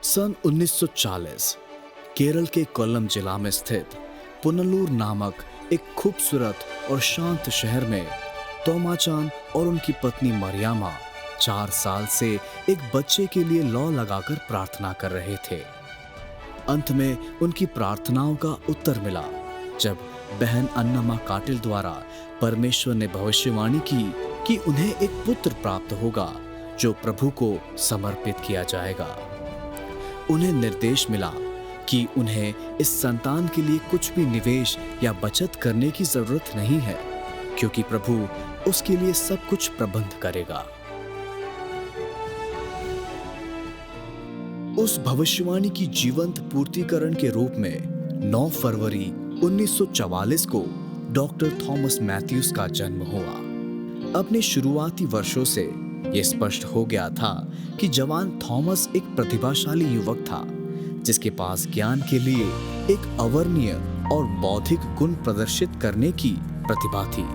सन 1940 केरल के कोल्लम जिला में स्थित पुनलूर नामक एक खूबसूरत और शांत शहर में तोमाचान और उनकी पत्नी मरियामा 4 साल से एक बच्चे के लिए लौ लगाकर प्रार्थना कर रहे थे। अंत में उनकी प्रार्थनाओं का उत्तर मिला जब बहन अन्नमा काटिल द्वारा परमेश्वर ने भविष्यवाणी की कि उन्हें एक पुत्र प्राप्त होगा जो प्रभु को समर्पित किया जाएगा। उन्हें निर्देश मिला कि उन्हें इस संतान के लिए कुछ भी निवेश या बचत करने की जरूरत नहीं है, क्योंकि प्रभु उसके लिए सब कुछ प्रबंध करेगा। उस भविष्यवाणी की जीवंत पूर्तिकरण के रूप में 9 फरवरी 1944 को डॉक्टर थॉमस मैथ्यूज का जन्म हुआ। अपने शुरुआती वर्षों से यह स्पष्ट हो गया था कि जवान थॉमस एक प्रतिभाशाली युवक था जिसके पास ज्ञान के लिए एक अवर्णनीय और बौद्धिक गुण प्रदर्शित करने की प्रतिभा थी।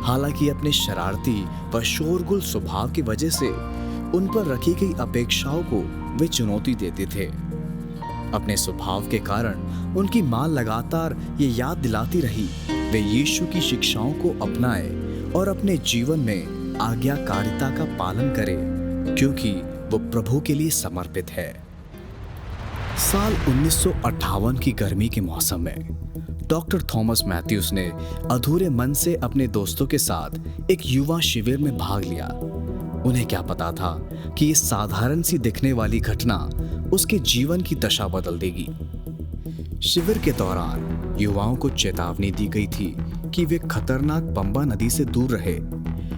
हालांकि अपने शरारती व शोरगुल स्वभाव की वजह से उन पर रखी गई अपेक्षाओं को वे चुनौती देते थे। अपने स्वभाव के कारण उनकी मां लगातार ये याद दिलाती रही वे यीशु की शिक्षाओं को अपनाएं और अपने जीवन में आज्ञाकारिता का पालन करें, क्योंकि वो प्रभु के लिए समर्पित है। साल 1958 की गर्मी के मौसम में डॉक्टर थॉमस मैथ्यूज ने अधूरे मन से अपने दोस्तों के साथ एक युवा शिविर में भाग लिया। उन्हें क्या पता था कि ये साधारण सी दिखने वाली घटना उसके जीवन की दशा बदल देगी। शिविर के दौरान युवाओं को चेतावनी दी गई थी कि वे खतरनाक पंबा नदी से दूर रहे,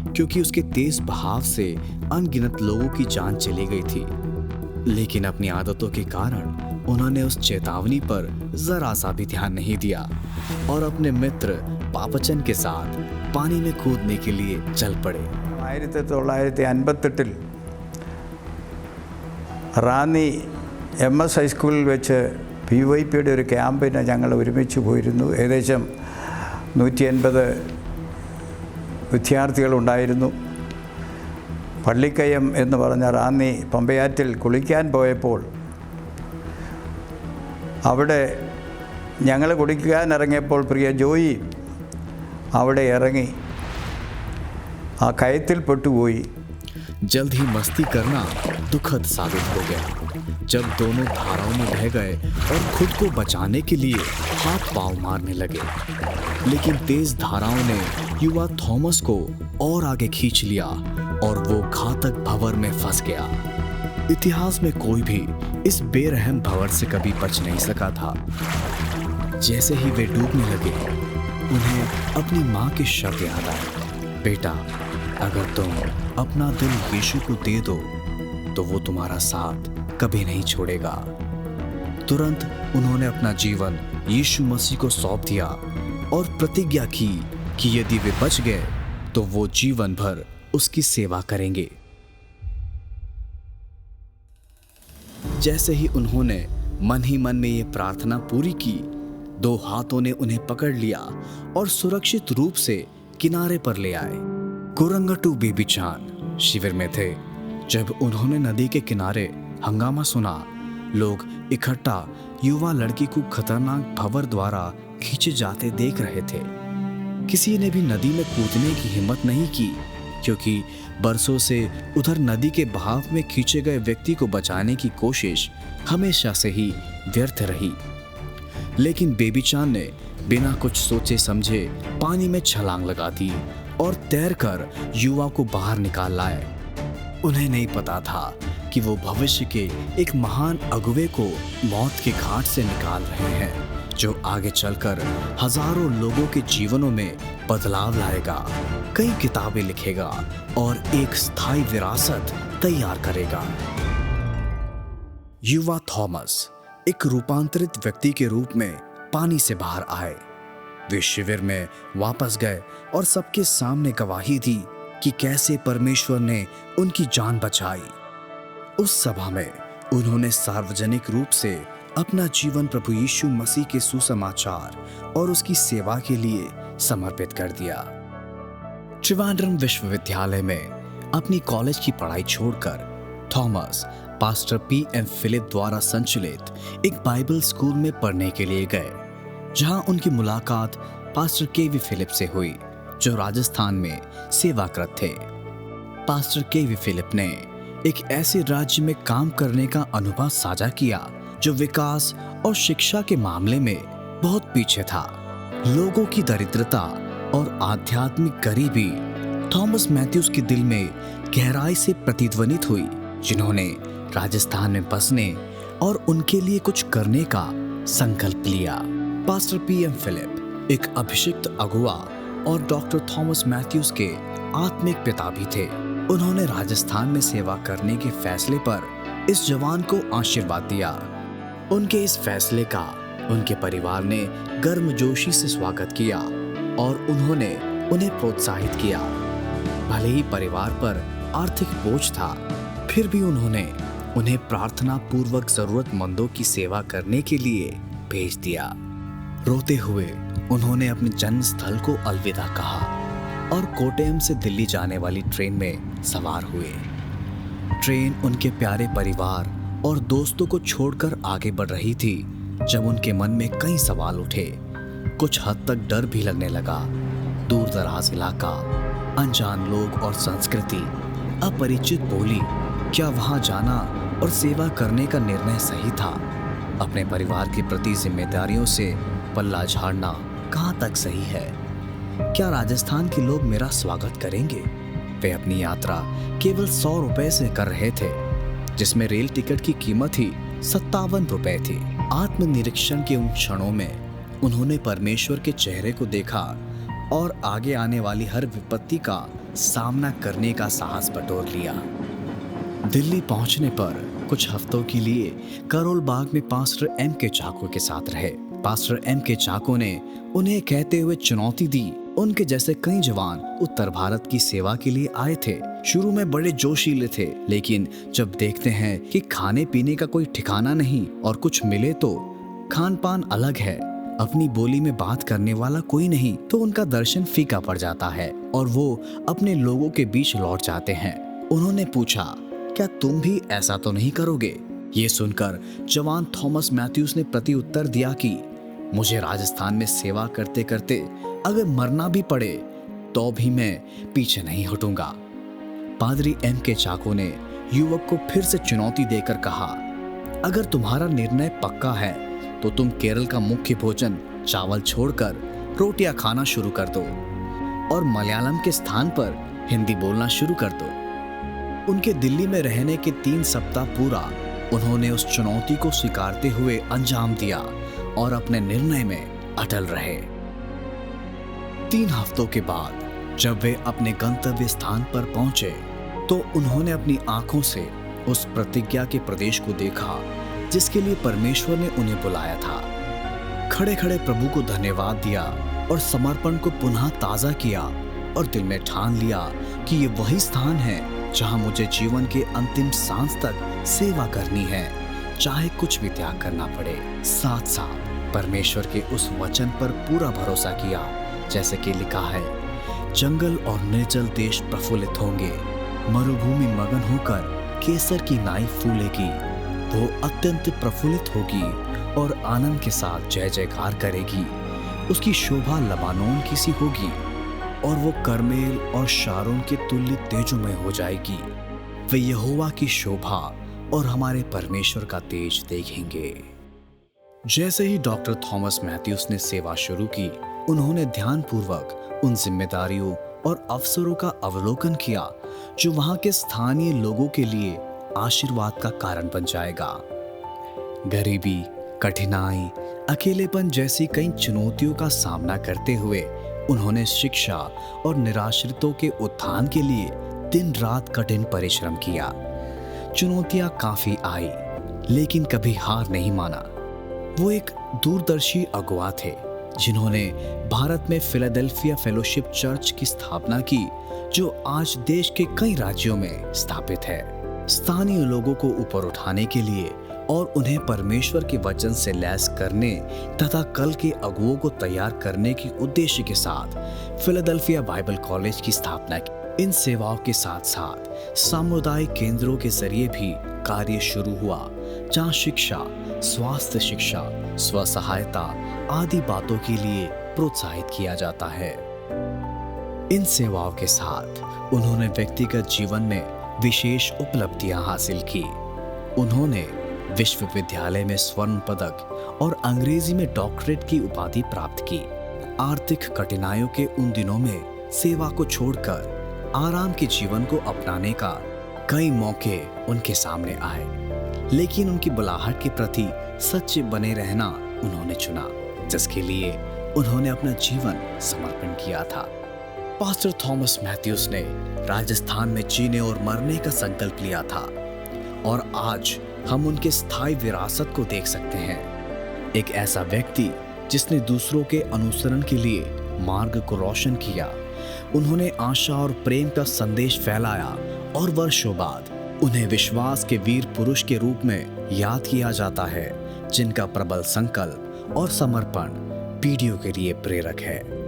क्योंकि उसके तेज बहाव से अनगिनत लोगों की जान चली गई थी। लेकिन अपनी आदतों के कारण उन्होंने उस चेतावनी पर जरा सा भी ध्यान नहीं दिया और अपने मित्र पापचन के साथ पानी में कूदने के लिए चल पड़े। 1958 റാന്നി MS ഹൈസ്കൂളിൽ വെച്ച് PYPയുടെ ഒരു ക്യാമ്പിന് ഞങ്ങൾ ഒരുമിച്ച് പോയിരുന്നു. ഏകദേശം 180 വിദ്യാർത്ഥികളുണ്ടായിരുന്നു. പള്ളിക്കയം എന്ന് പറഞ്ഞ റാന്നി പമ്പയാറ്റിൽ കുളിക്കാൻ പോയപ്പോൾ അവിടെ ഞങ്ങൾ കുളിക്കാൻ ഇറങ്ങിയപ്പോൾ പ്രിയ ജോയി അവിടെ ഇറങ്ങി ആ കയത്തിൽ പെട്ടുപോയി. जल्द ही मस्ती करना दुखद साबित हो गया जब दोनों धाराओं में बह गए और खुद को बचाने के लिए हाथ पांव मारने लगे। लेकिन तेज धाराओं ने युवा थॉमस को और आगे खींच लिया और वो घातक भंवर में फंस गया। इतिहास में कोई भी इस बेरहम भंवर से कभी बच नहीं सका था। जैसे ही वे डूबने लगे उन्हें अपनी माँ के शब्द याद आए, बेटा अगर तुम अपना दिल यीशु को दे दो तो वो तुम्हारा साथ कभी नहीं छोड़ेगा। तुरंत उन्होंने अपना जीवन यीशु मसीह को सौंप दिया और प्रतिज्ञा की कि यदि वे बच गए तो वो जीवन भर उसकी सेवा करेंगे। जैसे ही उन्होंने मन ही मन में ये प्रार्थना पूरी की, 2 हाथों ने उन्हें पकड़ लिया और सुरक्षित रूप से किनारे पर ले आए। कुरंगटू बेबीचान शिविर में थे जब उन्होंने नदी के किनारे हंगामा सुना। लोग इकट्ठा युवा लड़की को खतरनाक भंवर द्वारा खींचे जाते देख रहे थे। किसी ने भी नदी में कूदने की हिम्मत नहीं की, क्योंकि बरसों से उधर नदी के बहाव में खींचे गए व्यक्ति को बचाने की कोशिश हमेशा से ही व्यर्थ रही। लेकिन बेबीचान ने बिना कुछ सोचे समझे पानी में छलांग लगा दी और तैरकर युवा को बाहर निकाल लाए। उन्हें नहीं पता था कि वो भविष्य के एक महान अगुवे को मौत के घाट से निकाल रहे हैं, जो आगे चलकर हजारों लोगों के जीवनों में बदलाव लाएगा, कई किताबें लिखेगा और एक स्थायी विरासत तैयार करेगा। युवा थॉमस एक रूपांतरित व्यक्ति के रूप में पानी से बाहर आए। वे शिविर में वापस गए और सबके सामने गवाही दी कि कैसे परमेश्वर ने उनकी जान बचाई। उस सभा में उन्होंने सार्वजनिक रूप से अपना जीवन प्रभु यीशु मसीह के सुसमाचार और उसकी सेवा के लिए समर्पित कर दिया। त्रिवेंद्रम विश्वविद्यालय में अपनी कॉलेज की पढ़ाई छोड़कर थॉमस पास्टर PM फिलिप द्वारा संचालित एक बाइबल स्कूल में पढ़ने के लिए गए, जहां उनकी मुलाकात पास्टर KV फिलिप से हुई, जो राजस्थान में सेवारत थे। पास्टर KV फिलिप ने एक ऐसे राज्य में काम करने का अनुभव साझा किया जो विकास और शिक्षा के मामले में बहुत पीछे था। लोगों की दरिद्रता और आध्यात्मिक गरीबी थॉमस मैथ्यूस के दिल में गहराई से प्रतिध्वनित हुई, जिन्होंने राजस्थान में बसने और उनके लिए कुछ करने का संकल्प लिया। पास्टर PM फिलिप एक अभिषिक्त अगुआ और डॉक्टर थॉमस मैथ्यूस के आत्मिक पिता भी थे। उन्होंने राजस्थान में सेवा करने के फैसले पर इस जवान को आशीर्वाद दिया। उनके इस फैसले का उनके परिवार ने गर्मजोशी से स्वागत किया और उन्होंने उन्हें प्रोत्साहित किया। भले ही परिवार पर आर्थिक बोझ था, फिर भी उन्होंने उन्हें प्रार्थना पूर्वक जरूरतमंदों की सेवा करने के लिए भेज दिया। रोते हुए उन्होंने अपने जन्म स्थल को अलविदा कहा और कोट्टयम से दिल्ली जाने वाली ट्रेन में सवार हुए। ट्रेन उनके प्यारे परिवार और दोस्तों को छोड़कर आगे बढ़ रही थी जब उनके मन में कई सवाल उठे। कुछ हद तक डर भी लगने लगा। दूर दराज इलाका, अनजान लोग और संस्कृति, अपरिचित बोली, क्या वहां जाना और सेवा करने का निर्णय सही था? अपने परिवार के प्रति जिम्मेदारियों से पल्ला झाड़ना कहां तक सही है? क्या राजस्थान के लोग मेरा स्वागत करेंगे? वे अपनी यात्रा केवल 100 रुपए से कर रहे थे, जिसमें रेल टिकट की कीमत ही 57 रुपए थी। आत्मनिरीक्षण के उन क्षणों में उन्होंने परमेश्वर के चेहरे को देखा और आगे आने वाली हर विपत्ति का सामना करने का साहस बटोर लिया। दिल्ली पहुंचने पर कुछ हफ्तों के लिए करोल बाग में पास्टर M.K. चाको के साथ रहे। Pastor M.K. चाको ने उन्हें कहते हुए चुनौती दी। उनके जैसे कई जवान उत्तर भारत की सेवा के लिए आए थे। शुरू में बड़े जोशीले थे, लेकिन जब देखते हैं कि खाने पीने का कोई ठिकाना नहीं और कुछ मिले तो खान पान अलग है, अपनी बोली में बात करने वाला कोई नहीं, तो उनका दर्शन फीका पड़ जाता है और वो अपने लोगों के बीच लौट जाते हैं। उन्होंने पूछा, क्या तुम भी ऐसा तो नहीं करोगे? ये सुनकर जवान थॉमस मैथ्यूस ने प्रति उत्तर दिया कि मुझे राजस्थान में सेवा करते करते अगर मरना भी पड़े तो भी मैं पीछे नहीं हटूंगा। पादरी M.K. चाको ने युवक को फिर से चुनौती देकर कहा, अगर तुम्हारा निर्णय पक्का है तो तुम केरल का मुख्य भोजन चावल छोड़कर रोटियां खाना शुरू कर दो और मलयालम के स्थान पर हिंदी बोलना शुरू कर दो। उनके दिल्ली में रहने के 3 सप्ताह पूरा उन्होंने उस चुनौती को स्वीकारते हुए अंजाम दिया और अपने निर्णय में अटल रहे। 3 हफ्तों के बाद जब वे अपने गंतव्य स्थान पर पहुंचे तो उन्होंने अपनी आंखों से उस प्रतिज्ञा के प्रदेश को देखा जिसके लिए परमेश्वर ने उन्हें बुलाया था। खड़े खड़े प्रभु को धन्यवाद दिया और समर्पण को पुनः ताजा किया और दिल में ठान लिया कि ये वही स्थान है जहां मुझे जीवन के अंतिम सांस तक सेवा करनी है, चाहे कुछ भी त्याग करना पड़े। साथ साथ परमेश्वर के उस वचन पर पूरा भरोसा किया, जैसे कि लिखा है, जंगल और निर्जल देश प्रफुल्लित होंगे, मरुभूमि मगन होकर केसर की नाई फूलेगी, वो अत्यंत प्रफुल्लित होगी और आनंद के साथ जय जयकार करेगी। उसकी शोभा लबानोन की सी होगी और वो करमेल और शारोन के तुल्य तेजोमय हो जाएगी। वे यहोवा की शोभा और हमारे परमेश्वर का तेज देखेंगे। जैसे ही डॉक्टर थॉमस मैथ्यूस ने सेवा शुरू की, उन्होंने ध्यानपूर्वक उन जिम्मेदारियों और अवसरों का अवलोकन किया जो वहां के स्थानीय लोगों के लिए आशीर्वाद का कारण बन जाएगा। गरीबी, कठिनाई, अकेलेपन जैसी कई चुनौतियों का सामना करते हुए उन्होंने शिक्षा और निराश्रितों के उत्थान के लिए दिन रात कठिन परिश्रम किया। चुनौतियां काफी आई, लेकिन कभी हार नहीं माना। वो एक दूरदर्शी अगुवा थे जिन्होंने भारत में फिलाडेल्फिया फेलोशिप चर्च की स्थापना की, जो आज देश के कई राज्यों में स्थापित है। स्थानीय लोगों को ऊपर उठाने के लिए और उन्हें परमेश्वर के वचन से लैस करने तथा कल के अगुओं को तैयार करने के उद्देश्य के साथ फिलाडेल्फिया बाइबल कॉलेज की स्थापना की। इन सेवाओं के साथ साथ सामुदायिक केंद्रों के जरिए भी कार्य शुरू हुआ, जहां शिक्षा, स्वास्थ्य शिक्षा, स्व सहायता आदि बातों के लिए प्रोत्साहित किया जाता है। इन सेवाओं के साथ उन्होंने व्यक्तिगत जीवन में विशेष उपलब्धियां हासिल की। उन्होंने विश्वविद्यालय में स्वर्ण पदक और अंग्रेजी में डॉक्टरेट की उपाधि प्राप्त की। आर्थिक कठिनाइयों के उन दिनों में सेवा को छोड़कर आराम के जीवन को अपनाने का कई मौके उनके सामने आए, लेकिन उनकी बुलाहट के प्रति सच्चे बने रहना उन्होंने चुना, जिसके लिए उन्होंने अपना जीवन समर्पण किया था। पास्टर थॉमस मैथ्यूस ने राजस्थान में जीने और मरने का संकल्प लिया था, और आज हम उनके स्थायी विरासत को देख सकते हैं। एक ऐसा व्यक्ति जिसने दूसरों के अनुसरण के लिए मार्ग को रोशन किया। उन्होंने आशा और प्रेम का संदेश फैलाया, और वर्षों बाद उन्हें विश्वास के वीर पुरुष के रूप में याद किया जाता है, जिनका प्रबल संकल्प और समर्पण पीढ़ियों के लिए प्रेरक है।